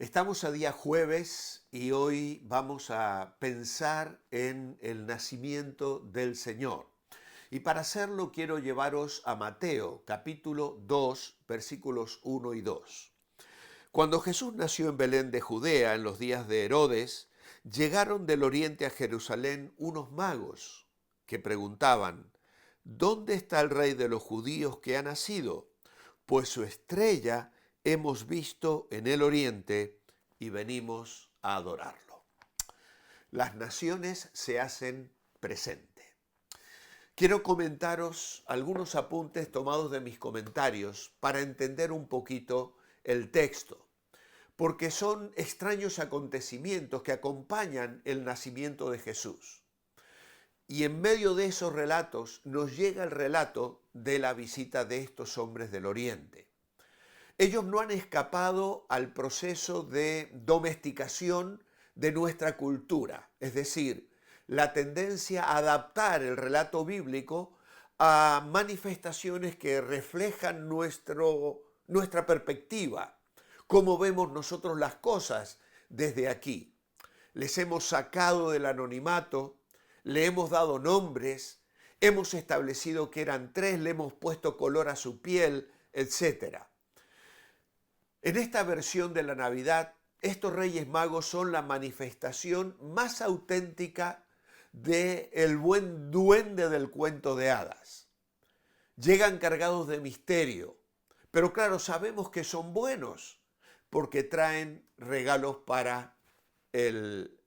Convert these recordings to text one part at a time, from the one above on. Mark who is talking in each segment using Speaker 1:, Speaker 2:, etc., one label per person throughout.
Speaker 1: Estamos a día jueves y hoy vamos a pensar en el nacimiento del Señor. Y para hacerlo quiero llevaros a Mateo, capítulo 2, versículos 1 y 2. Cuando Jesús nació en Belén de Judea en los días de Herodes, llegaron del oriente a Jerusalén unos magos que preguntaban: ¿Dónde está el rey de los judíos que ha nacido? Pues su estrella hemos visto en el oriente y venimos a adorarlo. Las naciones se hacen presente. Quiero comentaros algunos apuntes tomados de mis comentarios para entender un poquito el texto, porque son extraños acontecimientos que acompañan el nacimiento de Jesús. Y en medio de esos relatos nos llega el relato de la visita de estos hombres del Oriente. Ellos no han escapado al proceso de domesticación de nuestra cultura, es decir, la tendencia a adaptar el relato bíblico a manifestaciones que reflejan nuestra perspectiva, cómo vemos nosotros las cosas desde aquí. Les hemos sacado del anonimato, le hemos dado nombres, hemos establecido que eran tres, le hemos puesto color a su piel, etc. En esta versión de la Navidad, estos Reyes Magos son la manifestación más auténtica del buen duende del cuento de hadas. Llegan cargados de misterio, pero claro, sabemos que son buenos porque traen regalos para el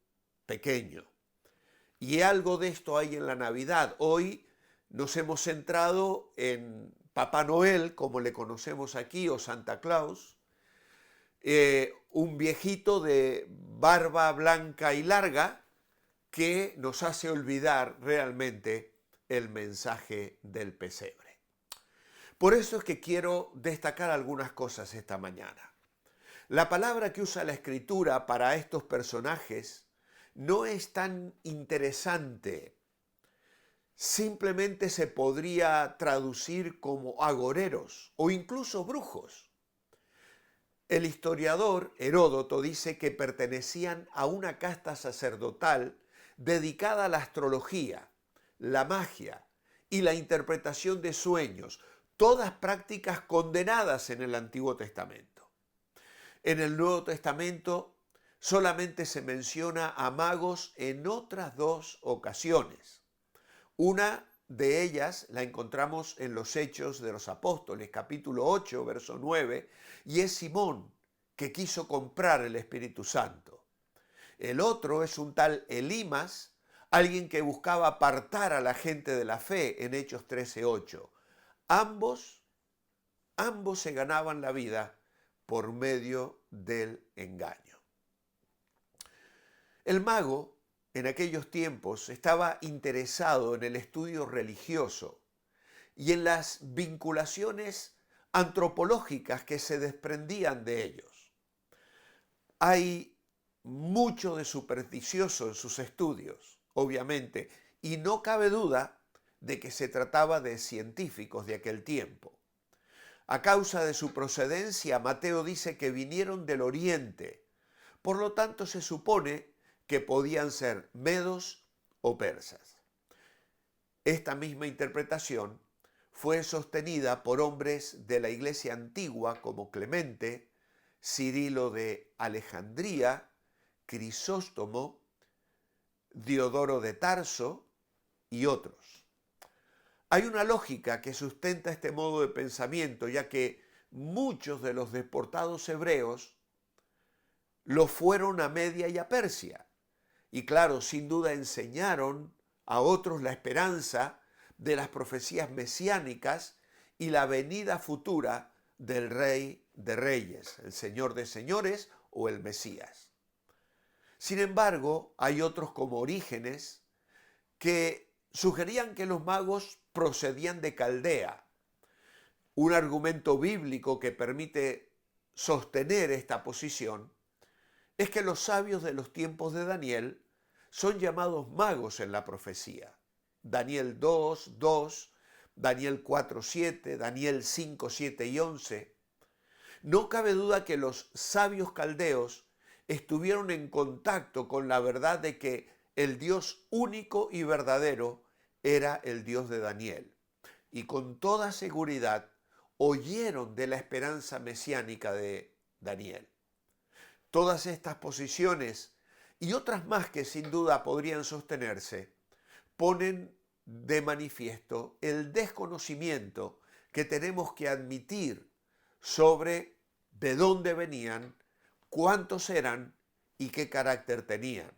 Speaker 1: pequeño. Y algo de esto hay en la Navidad. Hoy nos hemos centrado en Papá Noel, como le conocemos aquí, o Santa Claus, un viejito de barba blanca y larga que nos hace olvidar realmente el mensaje del pesebre. Por eso es que quiero destacar algunas cosas esta mañana. La palabra que usa la Escritura para estos personajes no es tan interesante. Simplemente se podría traducir como agoreros o incluso brujos. El historiador Heródoto dice que pertenecían a una casta sacerdotal dedicada a la astrología, la magia y la interpretación de sueños, todas prácticas condenadas en el Antiguo Testamento. En el Nuevo Testamento solamente se menciona a magos en otras dos ocasiones. Una de ellas la encontramos en los Hechos de los Apóstoles, capítulo 8, verso 9, y es Simón, que quiso comprar el Espíritu Santo. El otro es un tal Elimas, alguien que buscaba apartar a la gente de la fe en Hechos 13:8. Ambos se ganaban la vida por medio del engaño. El mago, en aquellos tiempos, estaba interesado en el estudio religioso y en las vinculaciones antropológicas que se desprendían de ellos. Hay mucho de supersticioso en sus estudios, obviamente, y no cabe duda de que se trataba de científicos de aquel tiempo. A causa de su procedencia, Mateo dice que vinieron del oriente, por lo tanto se supone que podían ser medos o persas. Esta misma interpretación fue sostenida por hombres de la iglesia antigua como Clemente, Cirilo de Alejandría, Crisóstomo, Diodoro de Tarso y otros. Hay una lógica que sustenta este modo de pensamiento, ya que muchos de los deportados hebreos lo fueron a Media y a Persia. Y claro, sin duda enseñaron a otros la esperanza de las profecías mesiánicas y la venida futura del Rey de Reyes, el Señor de Señores o el Mesías. Sin embargo, hay otros como Orígenes que sugerían que los magos procedían de Caldea. Un argumento bíblico que permite sostener esta posición es que los sabios de los tiempos de Daniel son llamados magos en la profecía. Daniel 2, 2, Daniel 4, 7, Daniel 5, 7 y 11. No cabe duda que los sabios caldeos estuvieron en contacto con la verdad de que el Dios único y verdadero era el Dios de Daniel. Y con toda seguridad oyeron de la esperanza mesiánica de Daniel. Todas estas posiciones y otras más que sin duda podrían sostenerse ponen de manifiesto el desconocimiento que tenemos que admitir sobre de dónde venían, cuántos eran y qué carácter tenían.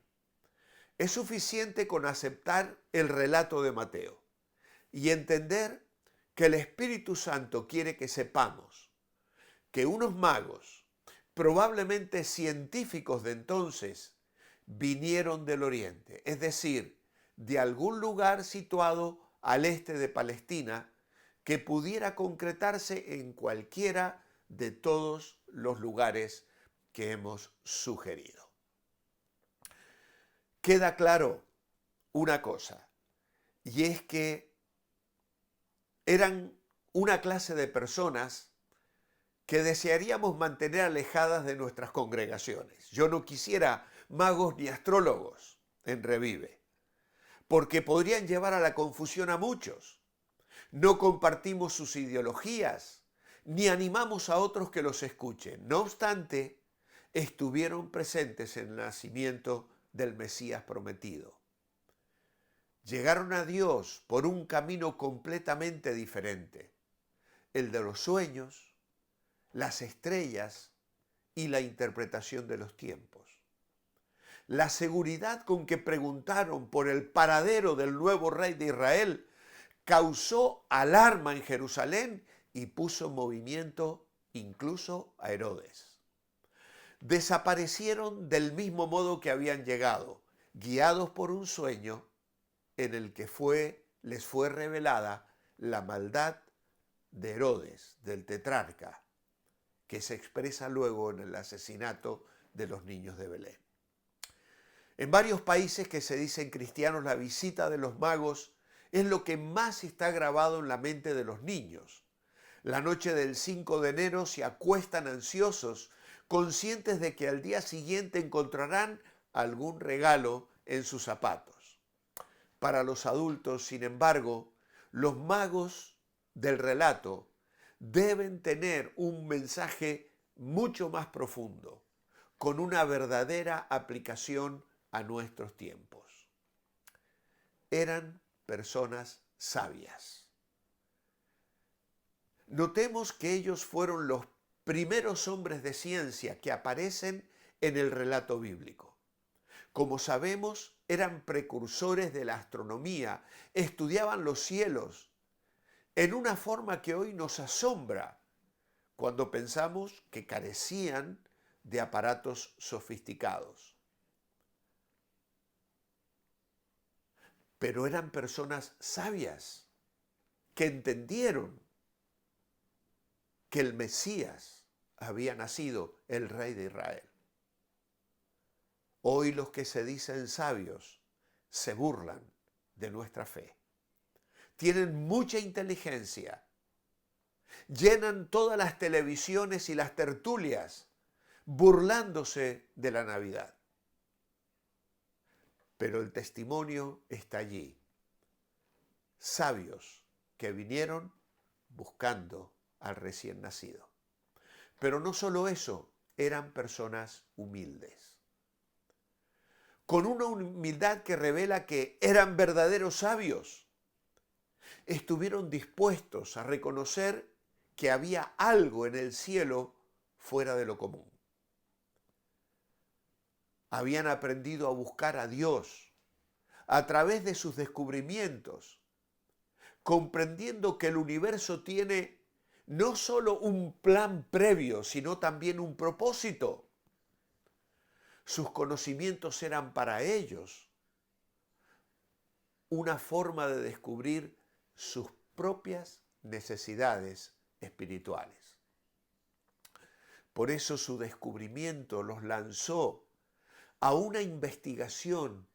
Speaker 1: Es suficiente con aceptar el relato de Mateo y entender que el Espíritu Santo quiere que sepamos que unos magos, probablemente científicos de entonces, vinieron del oriente, es decir, de algún lugar situado al este de Palestina que pudiera concretarse en cualquiera de todos los lugares que hemos sugerido. Queda claro una cosa, y es que eran una clase de personas que desearíamos mantener alejadas de nuestras congregaciones. Yo no quisiera magos ni astrólogos en Revive, porque podrían llevar a la confusión a muchos. No compartimos sus ideologías, ni animamos a otros que los escuchen. No obstante, estuvieron presentes en el nacimiento del Mesías prometido. Llegaron a Dios por un camino completamente diferente, el de los sueños, las estrellas y la interpretación de los tiempos. La seguridad con que preguntaron por el paradero del nuevo rey de Israel causó alarma en Jerusalén y puso en movimiento incluso a Herodes. Desaparecieron del mismo modo que habían llegado, guiados por un sueño en el que les fue revelada la maldad de Herodes, del tetrarca, que se expresa luego en el asesinato de los niños de Belén. En varios países que se dicen cristianos, la visita de los magos es lo que más está grabado en la mente de los niños. La noche del 5 de enero se acuestan ansiosos, conscientes de que al día siguiente encontrarán algún regalo en sus zapatos. Para los adultos, sin embargo, los magos del relato deben tener un mensaje mucho más profundo, con una verdadera aplicación a nuestros tiempos. Eran personas sabias. Notemos que ellos fueron los primeros hombres de ciencia que aparecen en el relato bíblico. Como sabemos, eran precursores de la astronomía, estudiaban los cielos en una forma que hoy nos asombra cuando pensamos que carecían de aparatos sofisticados. Pero eran personas sabias que entendieron que el Mesías había nacido, el rey de Israel. Hoy los que se dicen sabios se burlan de nuestra fe. Tienen mucha inteligencia, llenan todas las televisiones y las tertulias burlándose de la Navidad. Pero el testimonio está allí. Sabios que vinieron buscando al recién nacido. Pero no solo eso, eran personas humildes. Con una humildad que revela que eran verdaderos sabios. Estuvieron dispuestos a reconocer que había algo en el cielo fuera de lo común. Habían aprendido a buscar a Dios a través de sus descubrimientos, comprendiendo que el universo tiene no solo un plan previo, sino también un propósito. Sus conocimientos eran para ellos una forma de descubrir sus propias necesidades espirituales. Por eso su descubrimiento los lanzó a una investigación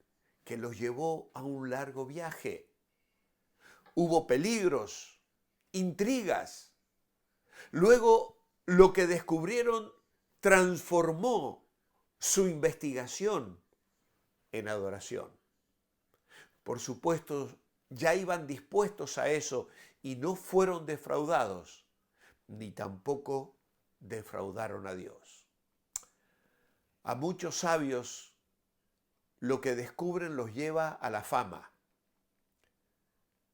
Speaker 1: que los llevó a un largo viaje. Hubo peligros, intrigas. Luego, lo que descubrieron transformó su investigación en adoración. Por supuesto, ya iban dispuestos a eso y no fueron defraudados, ni tampoco defraudaron a Dios. A muchos sabios lo que descubren los lleva a la fama.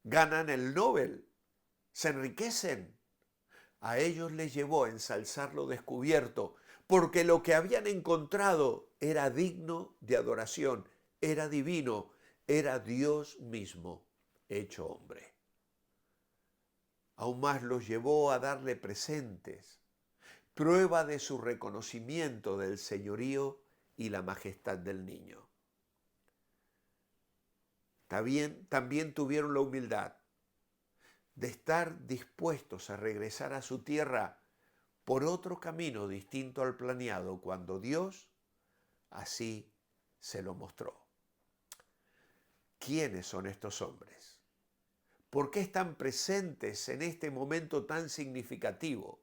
Speaker 1: Ganan el Nobel, se enriquecen. A ellos les llevó a ensalzar lo descubierto, porque lo que habían encontrado era digno de adoración, era divino, era Dios mismo hecho hombre. Aún más los llevó a darle presentes, prueba de su reconocimiento del señorío y la majestad del niño. También tuvieron la humildad de estar dispuestos a regresar a su tierra por otro camino distinto al planeado cuando Dios así se lo mostró. ¿Quiénes son estos hombres? ¿Por qué están presentes en este momento tan significativo?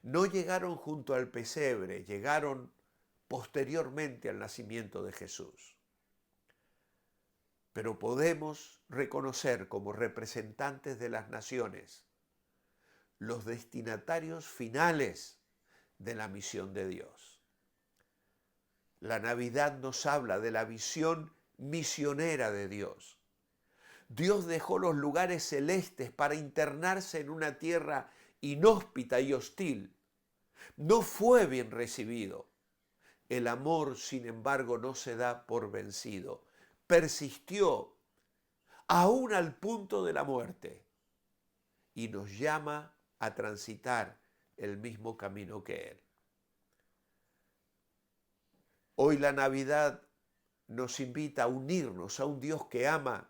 Speaker 1: No llegaron junto al pesebre, llegaron posteriormente al nacimiento de Jesús. Pero podemos reconocer como representantes de las naciones los destinatarios finales de la misión de Dios. La Navidad nos habla de la visión misionera de Dios. Dios dejó los lugares celestes para internarse en una tierra inhóspita y hostil. No fue bien recibido. El amor, sin embargo, no se da por vencido. Persistió aún al punto de la muerte y nos llama a transitar el mismo camino que Él. Hoy la Navidad nos invita a unirnos a un Dios que ama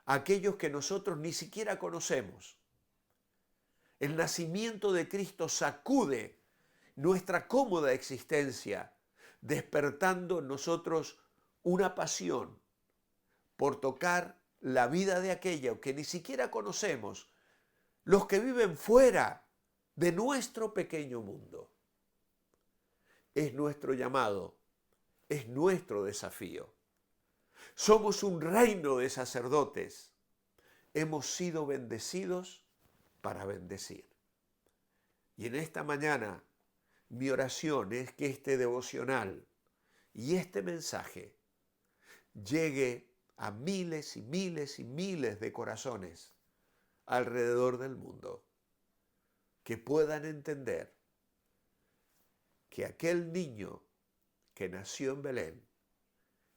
Speaker 1: a aquellos que nosotros ni siquiera conocemos. El nacimiento de Cristo sacude nuestra cómoda existencia, despertando en nosotros una pasión por tocar la vida de aquellos que ni siquiera conocemos, los que viven fuera de nuestro pequeño mundo. Es nuestro llamado, es nuestro desafío. Somos un reino de sacerdotes. Hemos sido bendecidos para bendecir. Y en esta mañana, mi oración es que este devocional y este mensaje llegue a miles y miles y miles de corazones alrededor del mundo, que puedan entender que aquel niño que nació en Belén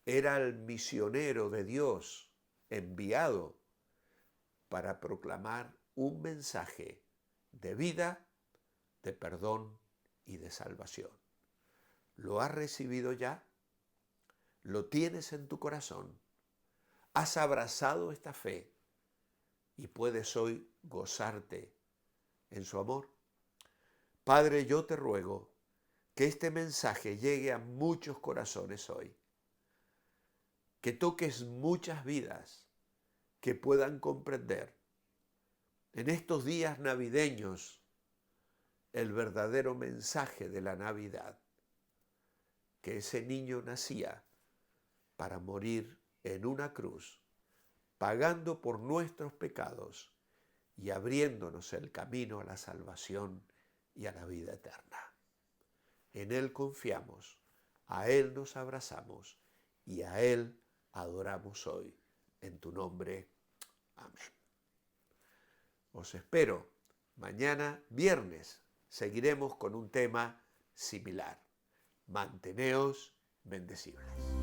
Speaker 1: era el misionero de Dios enviado para proclamar un mensaje de vida, de perdón y de salvación. ¿Lo has recibido ya? ¿Lo tienes en tu corazón? ¿Has abrazado esta fe y puedes hoy gozarte en su amor? Padre, yo te ruego que este mensaje llegue a muchos corazones hoy, que toques muchas vidas que puedan comprender en estos días navideños el verdadero mensaje de la Navidad, que ese niño nacía para morir en una cruz, pagando por nuestros pecados y abriéndonos el camino a la salvación y a la vida eterna. En Él confiamos, a Él nos abrazamos y a Él adoramos hoy. En tu nombre, amén. Os espero mañana viernes. Seguiremos con un tema similar. Manteneos bendecibles.